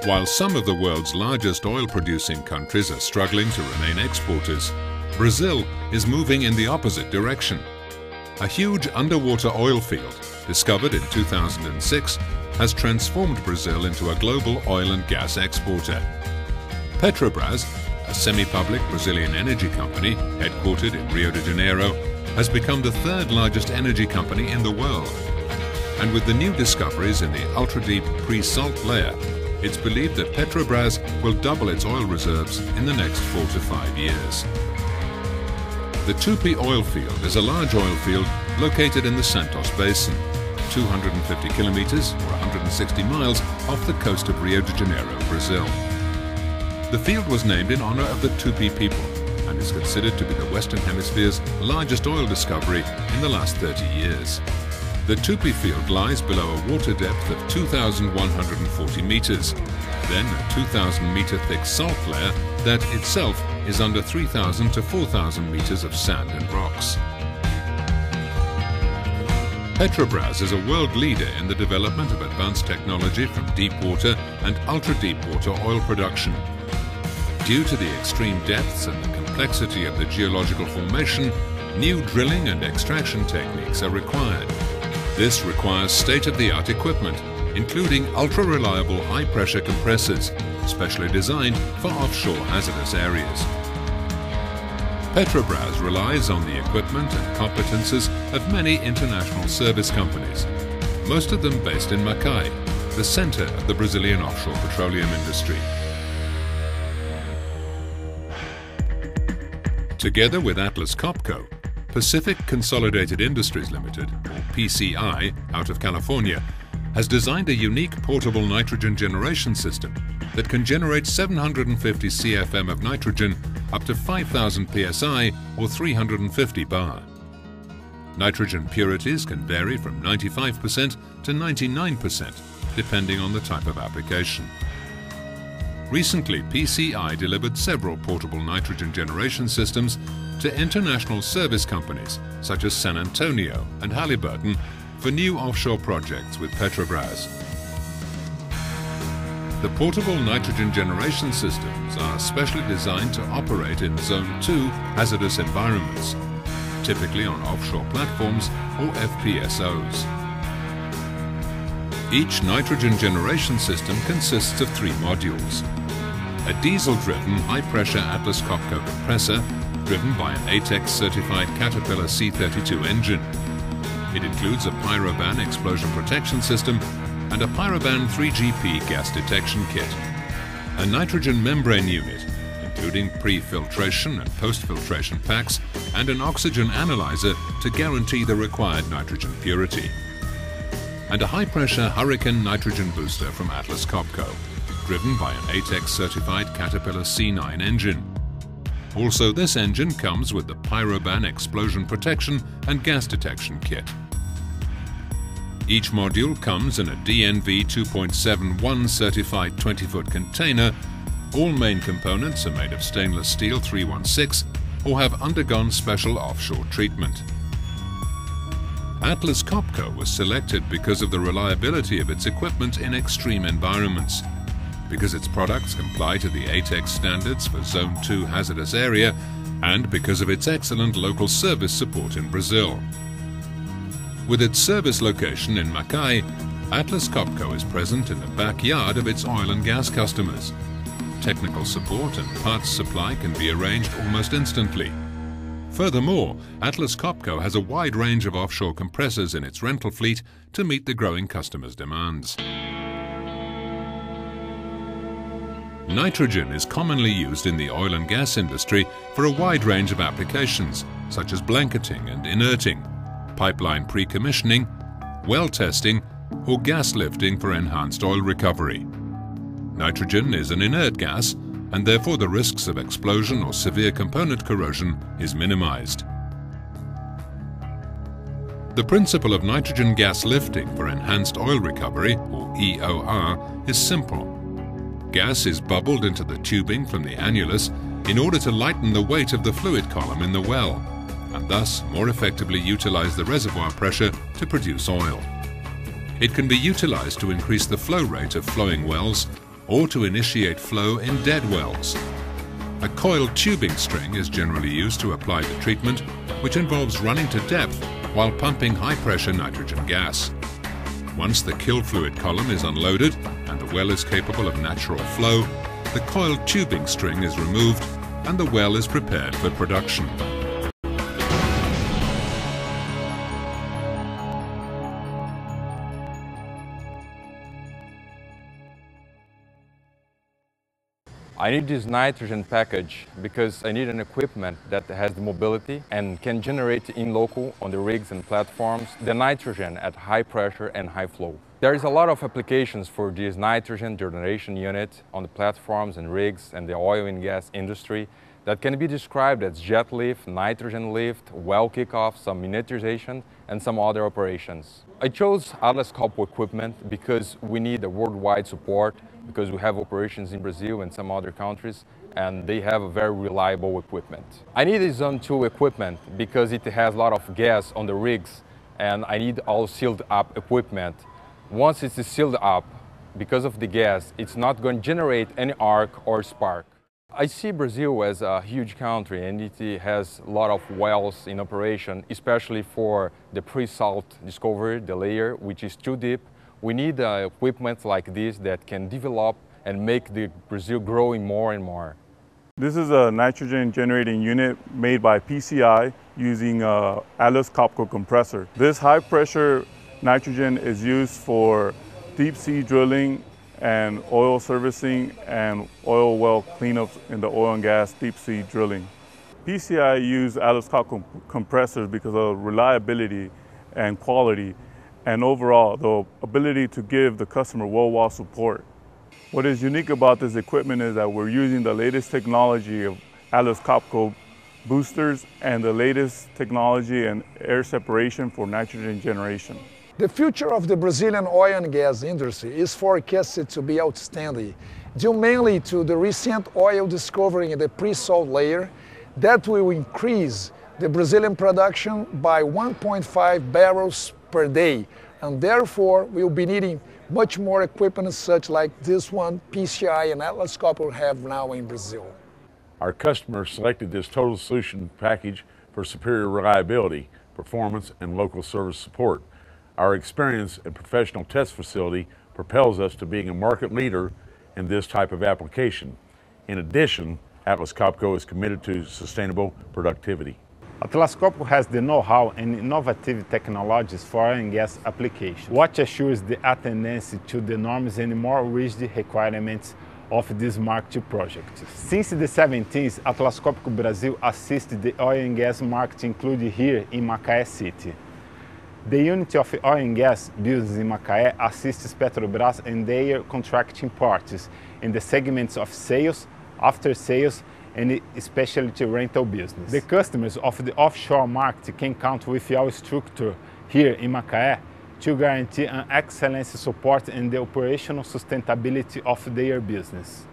While some of the world's largest oil-producing countries are struggling to remain exporters, Brazil is moving in the opposite direction. A huge underwater oil field, discovered in 2006, has transformed Brazil into a global oil and gas exporter. Petrobras, a semi-public Brazilian energy company headquartered in Rio de Janeiro, has become the third largest energy company in the world. And with the new discoveries in the ultra-deep pre-salt layer, it's believed that Petrobras will double its oil reserves in the next 4 to 5 years. The Tupi oil field is a large oil field located in the Santos Basin, 250 kilometers or 160 miles off the coast of Rio de Janeiro, Brazil. The field was named in honor of the Tupi people and is considered to be the Western Hemisphere's largest oil discovery in the last 30 years. The Tupi field lies below a water depth of 2,140 meters, then a 2,000-meter thick salt layer that itself is under 3,000 to 4,000 meters of sand and rocks. Petrobras is a world leader in the development of advanced technology from deep water and ultra-deep water oil production. Due to the extreme depths and the complexity of the geological formation, new drilling and extraction techniques are required. This requires state-of-the-art equipment, including ultra-reliable high-pressure compressors, specially designed for offshore hazardous areas. Petrobras relies on the equipment and competences of many international service companies, most of them based in Macaé, the center of the Brazilian offshore petroleum industry. Together with Atlas Copco, Pacific Consolidated Industries Limited, or PCI, out of California, has designed a unique portable nitrogen generation system that can generate 750 CFM of nitrogen up to 5,000 psi or 350 bar. Nitrogen purities can vary from 95% to 99%, depending on the type of application. Recently, PCI delivered several portable nitrogen generation systems to international service companies such as San Antonio and Halliburton for new offshore projects with Petrobras. The portable nitrogen generation systems are specially designed to operate in Zone 2 hazardous environments, typically on offshore platforms or FPSOs. Each nitrogen generation system consists of 3 modules. A diesel-driven high-pressure Atlas Copco compressor driven by an ATEX-certified Caterpillar C32 engine. It includes a Pyroban explosion protection system and a Pyroban 3GP gas detection kit. A nitrogen membrane unit, including pre-filtration and post-filtration packs, and an oxygen analyzer to guarantee the required nitrogen purity. And a high-pressure Hurricane nitrogen booster from Atlas Copco, driven by an ATEX-certified Caterpillar C9 engine. Also, this engine comes with the Pyroban explosion protection and gas detection kit. Each module comes in a DNV 2.71 certified 20-foot container. All main components are made of stainless steel 316 or have undergone special offshore treatment. Atlas Copco was selected because of the reliability of its equipment in extreme environments, because its products comply to the ATEX standards for Zone 2 hazardous area, and because of its excellent local service support in Brazil. With its service location in Macaé, Atlas Copco is present in the backyard of its oil and gas customers. Technical support and parts supply can be arranged almost instantly. Furthermore, Atlas Copco has a wide range of offshore compressors in its rental fleet to meet the growing customers' demands. Nitrogen is commonly used in the oil and gas industry for a wide range of applications, such as blanketing and inerting, pipeline pre-commissioning, well testing, or gas lifting for enhanced oil recovery. Nitrogen is an inert gas, and therefore the risks of explosion or severe component corrosion is minimized. The principle of nitrogen gas lifting for enhanced oil recovery, or EOR, is simple. Gas is bubbled into the tubing from the annulus in order to lighten the weight of the fluid column in the well, and thus more effectively utilize the reservoir pressure to produce oil. It can be utilized to increase the flow rate of flowing wells or to initiate flow in dead wells. A coiled tubing string is generally used to apply the treatment, which involves running to depth while pumping high-pressure nitrogen gas. Once the kill fluid column is unloaded and the well is capable of natural flow, the coiled tubing string is removed and the well is prepared for production. I need this nitrogen package because I need an equipment that has the mobility and can generate in local on the rigs and platforms the nitrogen at high pressure and high flow. There is a lot of applications for this nitrogen generation unit on the platforms and rigs and the oil and gas industry that can be described as jet lift, nitrogen lift, well kickoff, some miniaturization, and some other operations. I chose Atlas Copco equipment because we need a worldwide support, because we have operations in Brazil and some other countries, and they have a very reliable equipment. I need this Zone 2 equipment because it has a lot of gas on the rigs, and I need all sealed up equipment. Once it's sealed up, because of the gas, it's not going to generate any arc or spark. I see Brazil as a huge country, and it has a lot of wells in operation, especially for the pre-salt discovery, the layer, which is too deep. We need equipment like this that can develop and make the Brazil growing more and more. This is a nitrogen generating unit made by PCI using Atlas Copco compressor. This high pressure nitrogen is used for deep sea drilling and oil servicing and oil well cleanups in the oil and gas deep sea drilling. PCI use Atlas Copco compressors because of reliability and quality, and overall the ability to give the customer worldwide support. What is unique about this equipment is that we're using the latest technology of Atlas Copco boosters and the latest technology and air separation for nitrogen generation. The future of the Brazilian oil and gas industry is forecasted to be outstanding, due mainly to the recent oil discovery in the pre-salt layer that will increase the Brazilian production by 1.5 barrels per day, and therefore we'll be needing much more equipment such like this one PCI and Atlas Copco have now in Brazil. Our customers selected this total solution package for superior reliability, performance, and local service support. Our experience and professional test facility propels us to being a market leader in this type of application. In addition, Atlas Copco is committed to sustainable productivity. Atlas Copco has the know-how and innovative technologies for oil and gas applications, what assures the attendance to the norms and more rigid requirements of this market project. Since the 70s, Atlas Copco Brazil assisted the oil and gas market, including here in Macaé City. The unit of oil and gas business in Macaé assists Petrobras and their contracting parties in the segments of sales, after sales, and specialty rental business. The customers of the offshore market can count with our structure here in Macaé to guarantee an excellent support in the operational sustainability of their business.